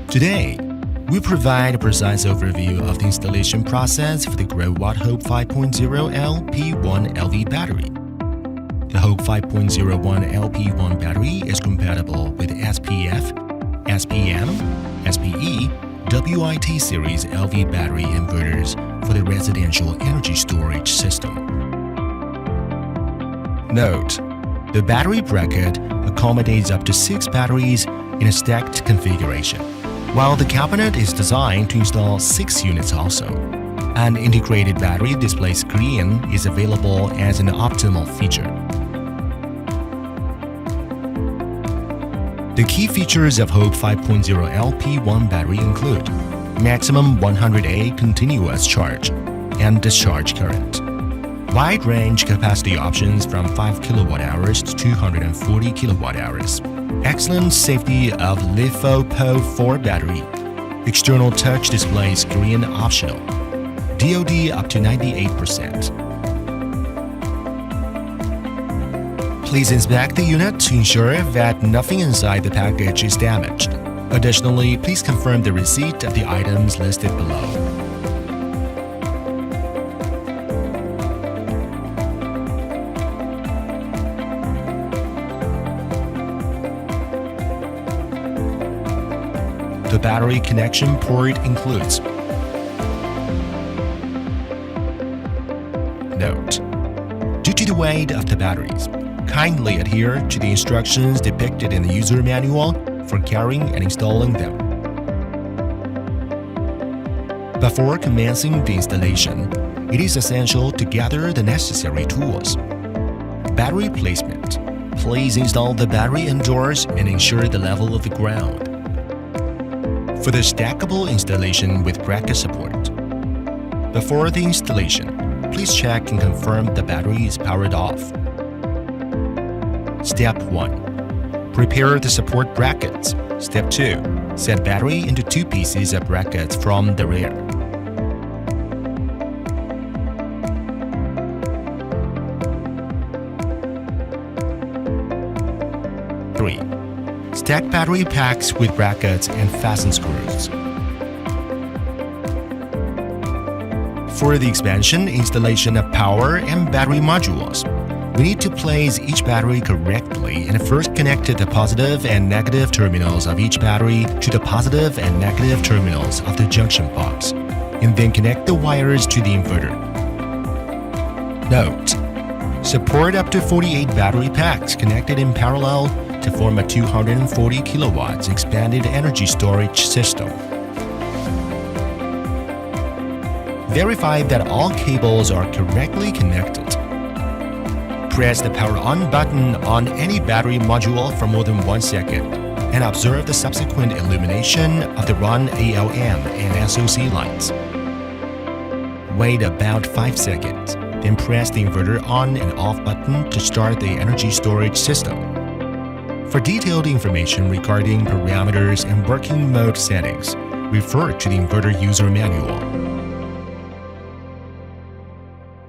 Today, we provide a precise overview of the installation process for the Growatt HOPE 5.0 LP1 LV battery. The HOPE 5.01 LP1 battery is compatible with SPF, SPM, SPE, WIT series LV battery inverters for the residential energy storage system. Note: the battery bracket accommodates up to 6 batteries in a stacked configuration, while the cabinet is designed to install 6 units also. An integrated battery display screen is available as an optional feature. The key features of HOPE 5.0 LP1 battery include maximum 100A continuous charge and discharge current, wide range capacity options from 5 kWh to 240 kWh, excellent safety of LiFePO4 battery, external touch display screen optional, DoD up to 98%. Please inspect the unit to ensure that nothing inside the package is damaged. Additionally, please confirm the receipt of the items listed below. The battery connection port includes. Note: due to the weight of the batteries, kindly adhere to the instructions depicted in the user manual for carrying and installing them. Before commencing the installation, it is essential to gather the necessary tools. Battery placement. Please install the battery indoors and ensure the level of the ground. For the stackable installation with bracket support. Before the installation, please check and confirm the battery is powered off. Step 1. Prepare the support brackets. Step 2. Set battery into 2 pieces of brackets from the rear. Stack battery packs with brackets and fasten screws. For the expansion installation of power and battery modules, we need to place each battery correctly and first connect the positive and negative terminals of each battery to the positive and negative terminals of the junction box, and then connect the wires to the inverter. Note: support up to 48 battery packs connected in parallel to form a 240 kilowatts expanded energy storage system. Verify that all cables are correctly connected. Press the power on button on any battery module for more than 1 second and observe the subsequent illumination of the run ALM and SOC lights. Wait about 5 seconds, then press the inverter on and off button to start the energy storage system. For detailed information regarding parameters and working mode settings, refer to the inverter user manual.